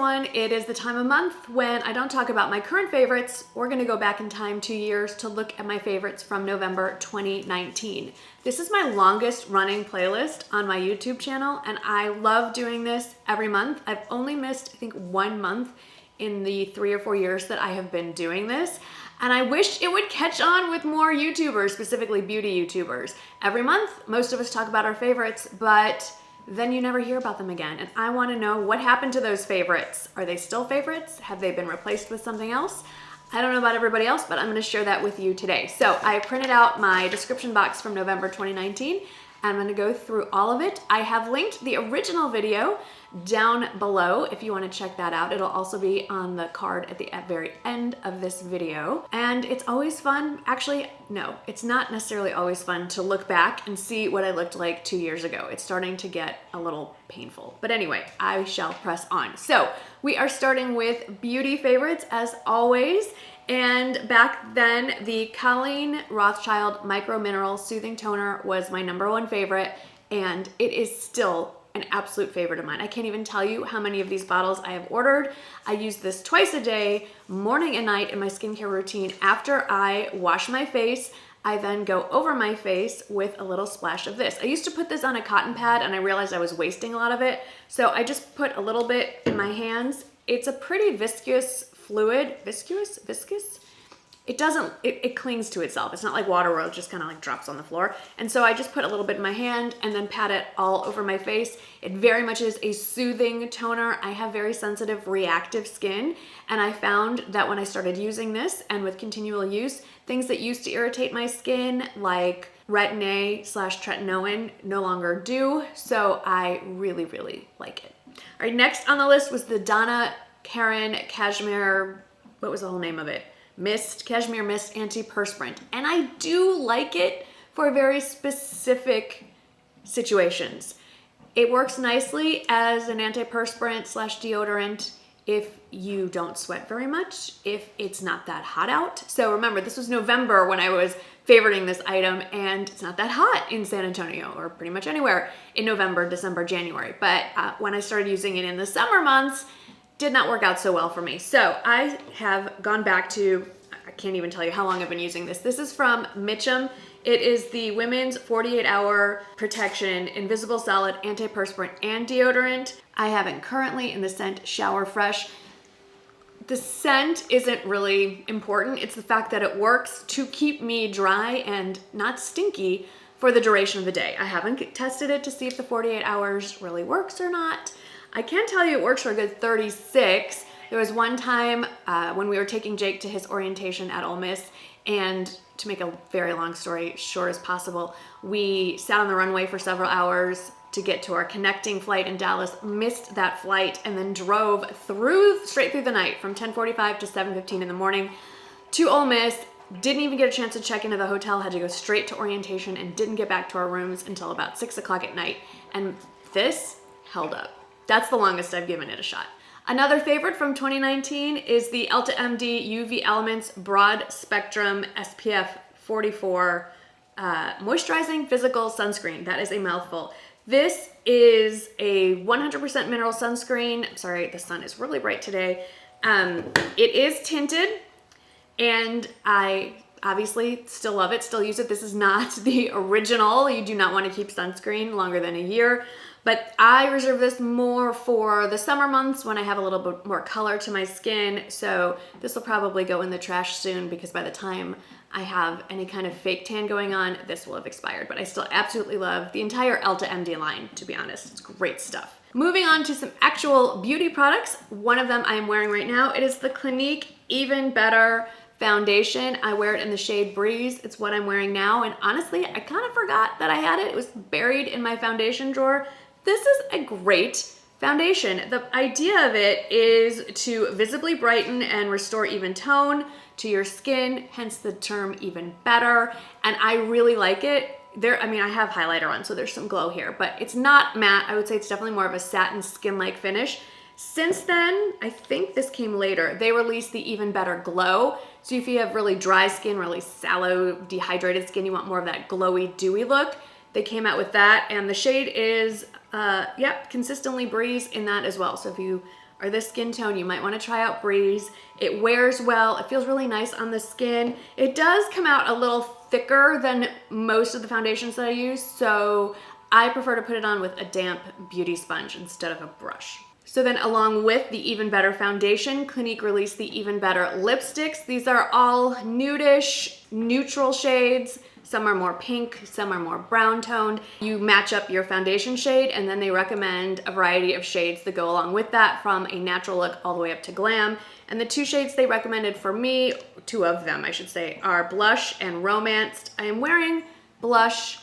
everyone. It is the time of month when I don't talk about my current favorites. We're gonna go back in time 2 years to look at my favorites from November 2019. This is my longest running playlist on my YouTube channel, and I love doing this every month. I've only missed, I think, 1 month in the 3 or 4 years that I have been doing this. And I wish it would catch on with more YouTubers, specifically beauty YouTubers. Every month, most of us talk about our favorites, but then you never hear about them again. And I want to know what happened to those favorites. Are they still favorites? Have they been replaced with something else? I don't know about everybody else, but I'm going to share that with you today. So I printed out my description box from November 2019. I'm going to go through all of it. I have linked the original video down below if you want to check that out. It'll also be on the card at the very end of this video. And it's always fun. Actually, no, it's not necessarily always fun to look back and see what I looked like 2 years ago. It's starting to get a little painful. But anyway, I shall press on. So we are starting with beauty favorites as always. And back then, the Colleen Rothschild Micro Mineral Soothing Toner was my #1 favorite, and it is still an absolute favorite of mine. I can't even tell you how many of these bottles I have ordered. I use this twice a day, morning and night, in my skincare routine. After I wash my face, I then go over my face with a little splash of this. I used to put this on a cotton pad, and I realized I was wasting a lot of it, so I just put a little bit in my hands. It's a pretty viscous fluid. Viscous? It clings to itself. It's not like water where it just kind of like drops on the floor. And so I just put a little bit in my hand and then pat it all over my face. It very much is a soothing toner. I have very sensitive, reactive skin, and I found that when I started using this and with continual use, things that used to irritate my skin like Retin-A/tretinoin no longer do. So I really, really like it. All right, next on the list was the Donna Karan Cashmere, what was the whole name of it? Cashmere Mist Antiperspirant. And I do like it for very specific situations. It works nicely as an antiperspirant/deodorant if you don't sweat very much, if it's not that hot out. So remember, this was November when I was favoriting this item, and it's not that hot in San Antonio or pretty much anywhere in November, December, January. But when I started using it in the summer months, did not work out so well for me. So I have gone back to, I can't even tell you how long I've been using this. This is from Mitchum. It is the Women's 48-Hour Protection Invisible Solid Antiperspirant and Deodorant. I have it currently in the scent Shower Fresh. The scent isn't really important. It's the fact that it works to keep me dry and not stinky for the duration of the day. I haven't tested it to see if the 48 hours really works or not. I can tell you it works for a good 36. There was one time when we were taking Jake to his orientation at Ole Miss, and to make a very long story short as possible, we sat on the runway for several hours to get to our connecting flight in Dallas, missed that flight, and then drove straight through the night from 10:45 to 7:15 in the morning to Ole Miss. Didn't even get a chance to check into the hotel, had to go straight to orientation, and didn't get back to our rooms until about 6 o'clock at night. And this held up. That's the longest I've given it a shot. Another favorite from 2019 is the Elta MD UV Elements Broad Spectrum SPF 44 Moisturizing Physical Sunscreen. That is a mouthful. This is a 100% mineral sunscreen. Sorry, the sun is really bright today. It is tinted, and I obviously still love it, still use it. This is not the original. You do not want to keep sunscreen longer than a year. But I reserve this more for the summer months when I have a little bit more color to my skin. So this will probably go in the trash soon, because by the time I have any kind of fake tan going on, this will have expired. But I still absolutely love the entire Elta MD line, to be honest. It's great stuff. Moving on to some actual beauty products. One of them I am wearing right now. It is the Clinique Even Better foundation. I wear it in the shade Breeze. It's what I'm wearing now. And honestly, I kind of forgot that I had it. It was buried in my foundation drawer. This is a great foundation. The idea of it is to visibly brighten and restore even tone to your skin, hence the term Even Better. And I really like it. I have highlighter on, so there's some glow here, but it's not matte. I would say it's definitely more of a satin skin-like finish. Since then, I think this came later, they released the Even Better Glow. So if you have really dry skin, really sallow, dehydrated skin, you want more of that glowy, dewy look, they came out with that. And the shade is, consistently Breeze in that as well. So if you or this skin tone, you might want to try out Breeze. It wears well. It feels really nice on the skin. It does come out a little thicker than most of the foundations that I use, so I prefer to put it on with a damp beauty sponge instead of a brush. So then along with the Even Better foundation, Clinique released the Even Better lipsticks. These are all nudish, neutral shades. Some are more pink, some are more brown toned. You match up your foundation shade, and then they recommend a variety of shades that go along with that, from a natural look all the way up to glam. And the 2 shades they recommended for me, 2 of them I should say, are Blush and Romanced. I am wearing Blush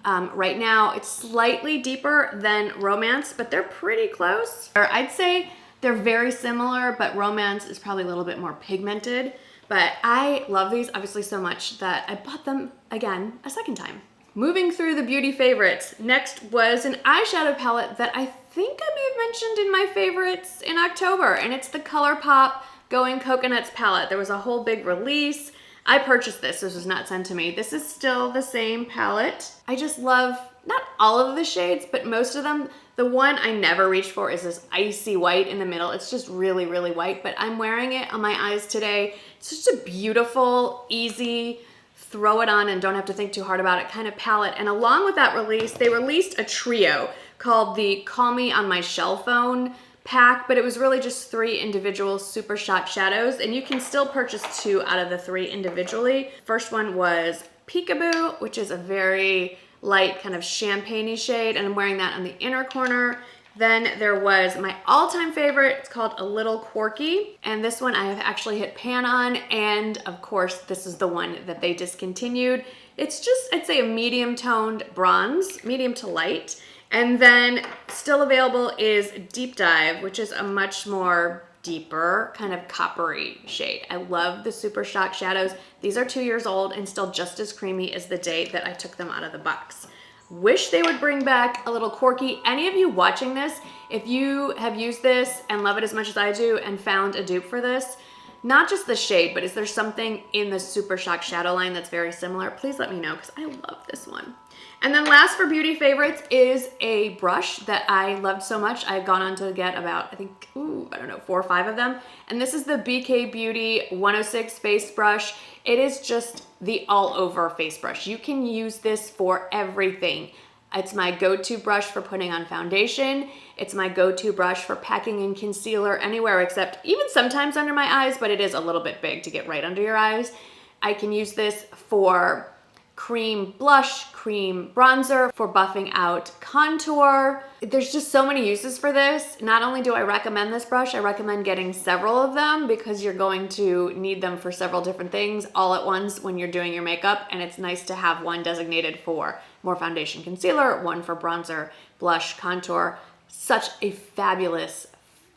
right now. It's slightly deeper than Romance, but they're pretty close. Or I'd say they're very similar, but Romance is probably a little bit more pigmented. But I love these obviously so much that I bought them again a second time. Moving through the beauty favorites, next was an eyeshadow palette that I think I may have mentioned in my favorites in October, and it's the ColourPop Going Coconuts palette. There was a whole big release. I purchased this. This was not sent to me. This is still the same palette. I just love, not all of the shades, but most of them. The one I never reached for is this icy white in the middle. It's just really, really white, but I'm wearing it on my eyes today. It's just a beautiful, easy, throw it on and don't have to think too hard about it kind of palette. And along with that release, they released a trio called the Call Me on My Shell Phone pack, but it was really just 3 individual Super Shot shadows, and you can still purchase 2 out of the 3 individually. First one was Peekaboo, which is a very light kind of champagne-y shade, and I'm wearing that on the inner corner. Then there was my all-time favorite. It's called A Little Quirky, and this one I have actually hit pan on, and of course this is the one that they discontinued. It's just, I'd say, a medium-toned bronze, medium to light. And then still available is Deep Dive, which is a much more deeper kind of coppery shade. I love the Super Shock shadows. These are 2 years old and still just as creamy as the day that I took them out of the box. Wish they would bring back A Little Quirky. Any of you watching this, if you have used this and love it as much as I do and found a dupe for this, not just the shade, but is there something in the Super Shock shadow line that's very similar? Please let me know, because I love this one. And then last for beauty favorites is a brush that I loved so much. I've gone on to get about, I think, I don't know, 4 or 5 of them. And this is the BK Beauty 106 face brush. It is just the all over face brush. You can use this for everything. It's my go-to brush for putting on foundation. It's my go-to brush for packing in concealer anywhere except even sometimes under my eyes, but it is a little bit big to get right under your eyes. I can use this for cream blush, cream bronzer, for buffing out contour. There's just so many uses for this. Not only do I recommend this brush, I recommend getting several of them because you're going to need them for several different things all at once when you're doing your makeup, and it's nice to have one designated for more foundation concealer, one for bronzer, blush, contour. Such a fabulous,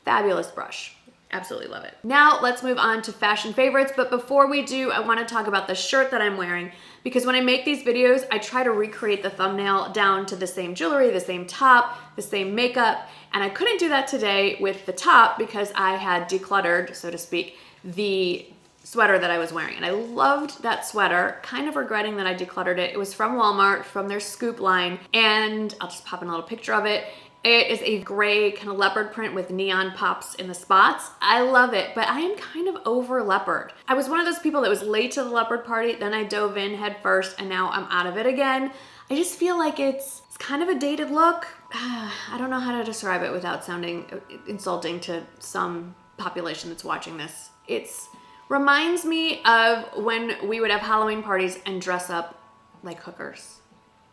fabulous brush. Absolutely love it. Now let's move on to fashion favorites, but before we do, I want to talk about the shirt that I'm wearing, because when I make these videos, I try to recreate the thumbnail down to the same jewelry, the same top, the same makeup, and I couldn't do that today with the top because I had decluttered, so to speak, the sweater that I was wearing, and I loved that sweater, kind of regretting that I decluttered it. It was from Walmart, from their Scoop line, and I'll just pop in a little picture of it. It is a gray kind of leopard print with neon pops in the spots. I love it, but I am kind of over leopard. I was one of those people that was late to the leopard party, then I dove in head first, and now I'm out of it again. I just feel like it's kind of a dated look. I don't know how to describe it without sounding insulting to some population that's watching this. It reminds me of when we would have Halloween parties and dress up like hookers.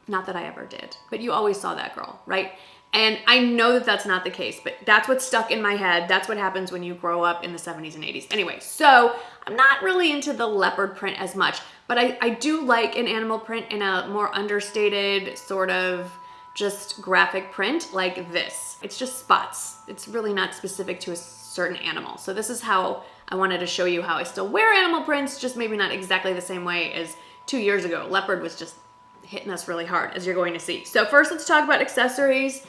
Not that I ever did, but you always saw that girl, right? And I know that that's not the case, but that's what's stuck in my head. That's what happens when you grow up in the 70s and 80s. Anyway, so I'm not really into the leopard print as much, but I do like an animal print in a more understated sort of just graphic print like this. It's just spots. It's really not specific to a certain animal. So this is how I wanted to show you how I still wear animal prints, just maybe not exactly the same way as 2 years ago. Leopard was just hitting us really hard, as you're going to see. So first, let's talk about accessories.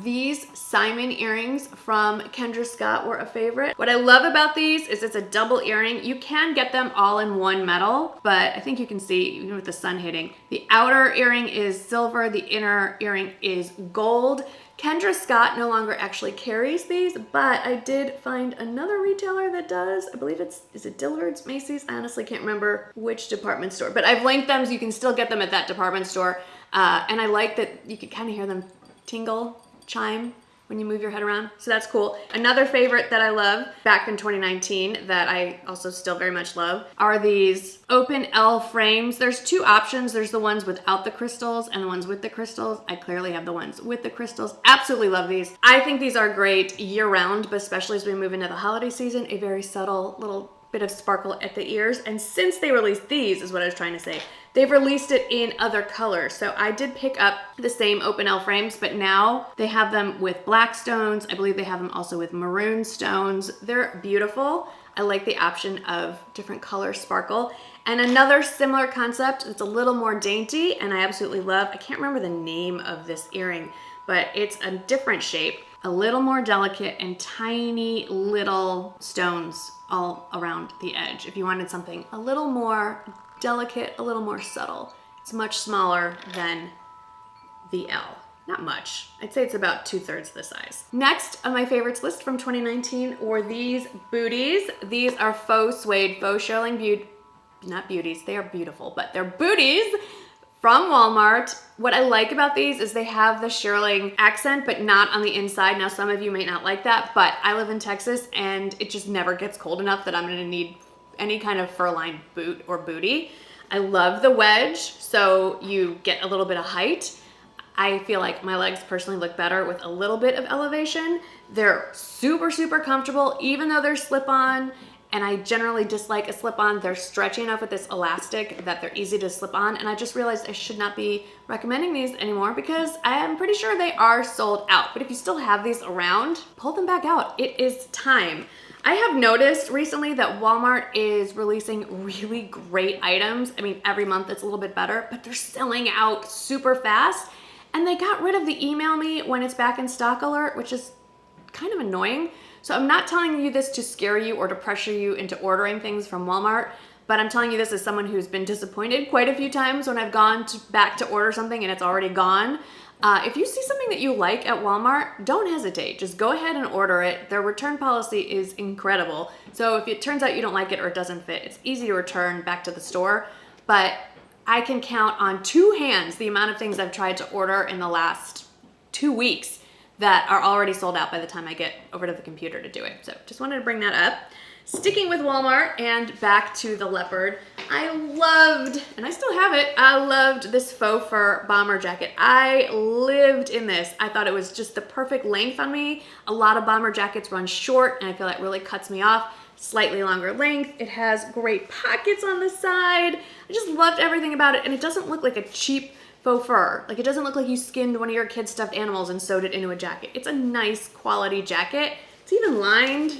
These Simon earrings from Kendra Scott were a favorite. What I love about these is it's a double earring. You can get them all in one metal, but I think you can see, even with the sun hitting, the outer earring is silver, the inner earring is gold. Kendra Scott no longer actually carries these, but I did find another retailer that does. I believe is it Dillard's, Macy's? I honestly can't remember which department store, but I've linked them so you can still get them at that department store. And I like that you could kind of hear them tingle, chime when you move your head around. So that's cool. Another favorite that I love back in 2019 that I also still very much love are these open L frames. There's two options. There's the ones without the crystals and the ones with the crystals. I clearly have the ones with the crystals. Absolutely love these. I think these are great year round, but especially as we move into the holiday season, a very subtle little bit of sparkle at the ears. And since they released these, is what I was trying to say, they've released it in other colors. So I did pick up the same open L frames, but now they have them with black stones. I believe they have them also with maroon stones. They're beautiful. I like the option of different color sparkle. And another similar concept that's a little more dainty and I absolutely love, I can't remember the name of this earring, but it's a different shape, a little more delicate and tiny little stones all around the edge. If you wanted something a little more delicate, a little more subtle. It's much smaller than the L. Not much. I'd say it's about 2/3 the size. Next on my favorites list from 2019 were these booties. These are faux suede, faux shearling not beauties, they are beautiful, but they're booties from Walmart. What I like about these is they have the shearling accent, but not on the inside. Now, some of you may not like that, but I live in Texas and it just never gets cold enough that I'm gonna need any kind of fur-lined boot or bootie. I love the wedge, so you get a little bit of height. I feel like my legs personally look better with a little bit of elevation. They're super, super comfortable, even though they're slip-on. And I generally dislike a slip-on. They're stretchy enough with this elastic that they're easy to slip on. And I just realized I should not be recommending these anymore because I am pretty sure they are sold out. But if you still have these around, pull them back out. It is time. I have noticed recently that Walmart is releasing really great items. I mean, every month it's a little bit better, but they're selling out super fast. And they got rid of the email me when it's back in stock alert, which is kind of annoying. So I'm not telling you this to scare you or to pressure you into ordering things from Walmart, but I'm telling you this as someone who's been disappointed quite a few times when I've gone back to order something and it's already gone. If you see something that you like at Walmart, don't hesitate. Just go ahead and order it. Their return policy is incredible. So if it turns out you don't like it or it doesn't fit, it's easy to return back to the store. But I can count on two hands the amount of things I've tried to order in the last 2 weeks that are already sold out by the time I get over to the computer to do it. So just wanted to bring that up. Sticking with Walmart and back to the leopard, I loved, and I still have it, I loved this faux fur bomber jacket. I lived in this. I thought it was just the perfect length on me. A lot of bomber jackets run short and I feel that really cuts me off. Slightly longer length. It has great pockets on the side. I just loved everything about it, and it doesn't look like a cheap faux fur. Like, it doesn't look like you skinned one of your kids' stuffed animals and sewed it into a jacket. It's a nice quality jacket. It's even lined.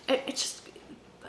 It's just,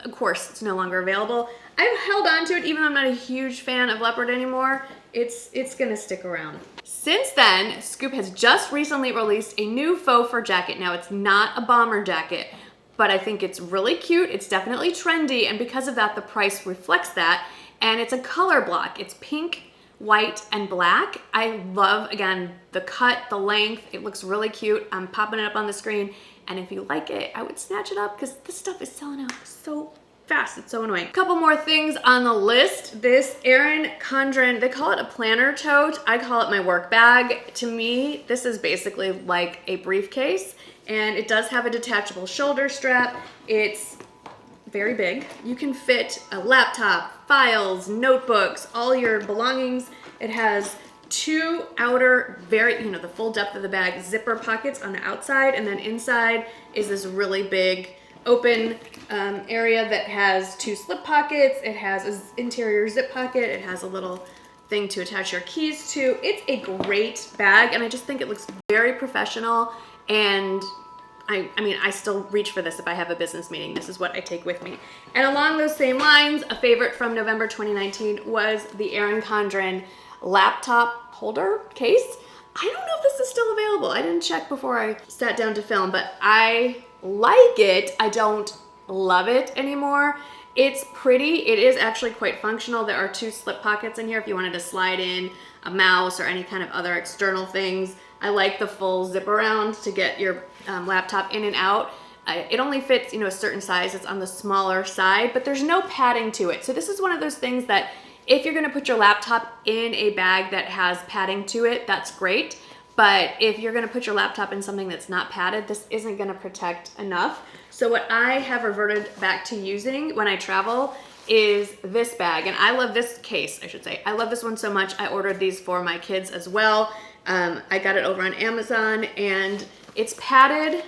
of course, it's no longer available. I've held on to it even though I'm not a huge fan of leopard anymore. It's gonna stick around. Since then, Scoop has just recently released a new faux fur jacket. Now, it's not a bomber jacket, but I think it's really cute. It's definitely trendy, and because of that, the price reflects that. And it's a color block. It's pink, white, and black. I love, again, the cut, the length. It looks really cute. I'm popping it up on the screen, and if you like it, I would snatch it up because this stuff is selling out so fast. It's so annoying. A couple more things on the list. This Erin Condren, they call it a planner tote. I call it my work bag. To me, this is basically like a briefcase, and it does have a detachable shoulder strap. It's very big. You can fit a laptop, files, notebooks, all your belongings. It has two outer, the full depth of the bag, zipper pockets on the outside, and then inside is this really big open area that has two slip pockets. It has an interior zip pocket. It has a little thing to attach your keys to. It's a great bag, and I just think it looks very professional, and I mean, I still reach for this if I have a business meeting. This is what I take with me. And along those same lines, a favorite from November 2019 was the Erin Condren laptop holder case. I don't know if this is still available. available. I didn't check before I sat down to film, but I like it. I don't love it anymore. It's pretty. It is actually quite functional. There are 2 slip pockets in here if you wanted to slide in a mouse or any kind of other external things. I like the full zip around to get your laptop in and out. It only fits, you know, a certain size. It's on the smaller side, but there's no padding to it. So this is one of those things that if you're gonna put your laptop in a bag that has padding to it, that's great. But if you're gonna put your laptop in something that's not padded, this isn't gonna protect enough. So what I have reverted back to using when I travel is this bag. And I love this case, I should say. I love this one so much. I ordered these for my kids as well. I got it over on Amazon and it's padded.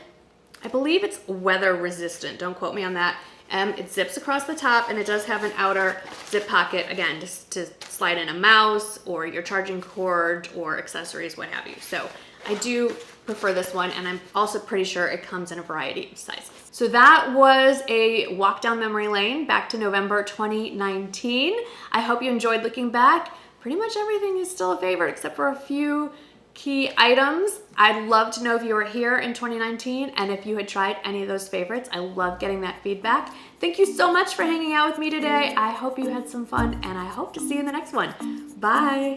I believe it's weather resistant. Don't quote me on that. It zips across the top and it does have an outer zip pocket, again, just to slide in a mouse or your charging cord or accessories, what have you. So I do prefer this one, and I'm also pretty sure it comes in a variety of sizes. So that was a walk down memory lane back to November 2019. I hope you enjoyed looking back. Pretty much everything is still a favorite except for a few key items. I'd love to know if you were here in 2019 and if you had tried any of those favorites. I love getting that feedback. Thank you so much for hanging out with me today. I hope you had some fun and I hope to see you in the next one. Bye.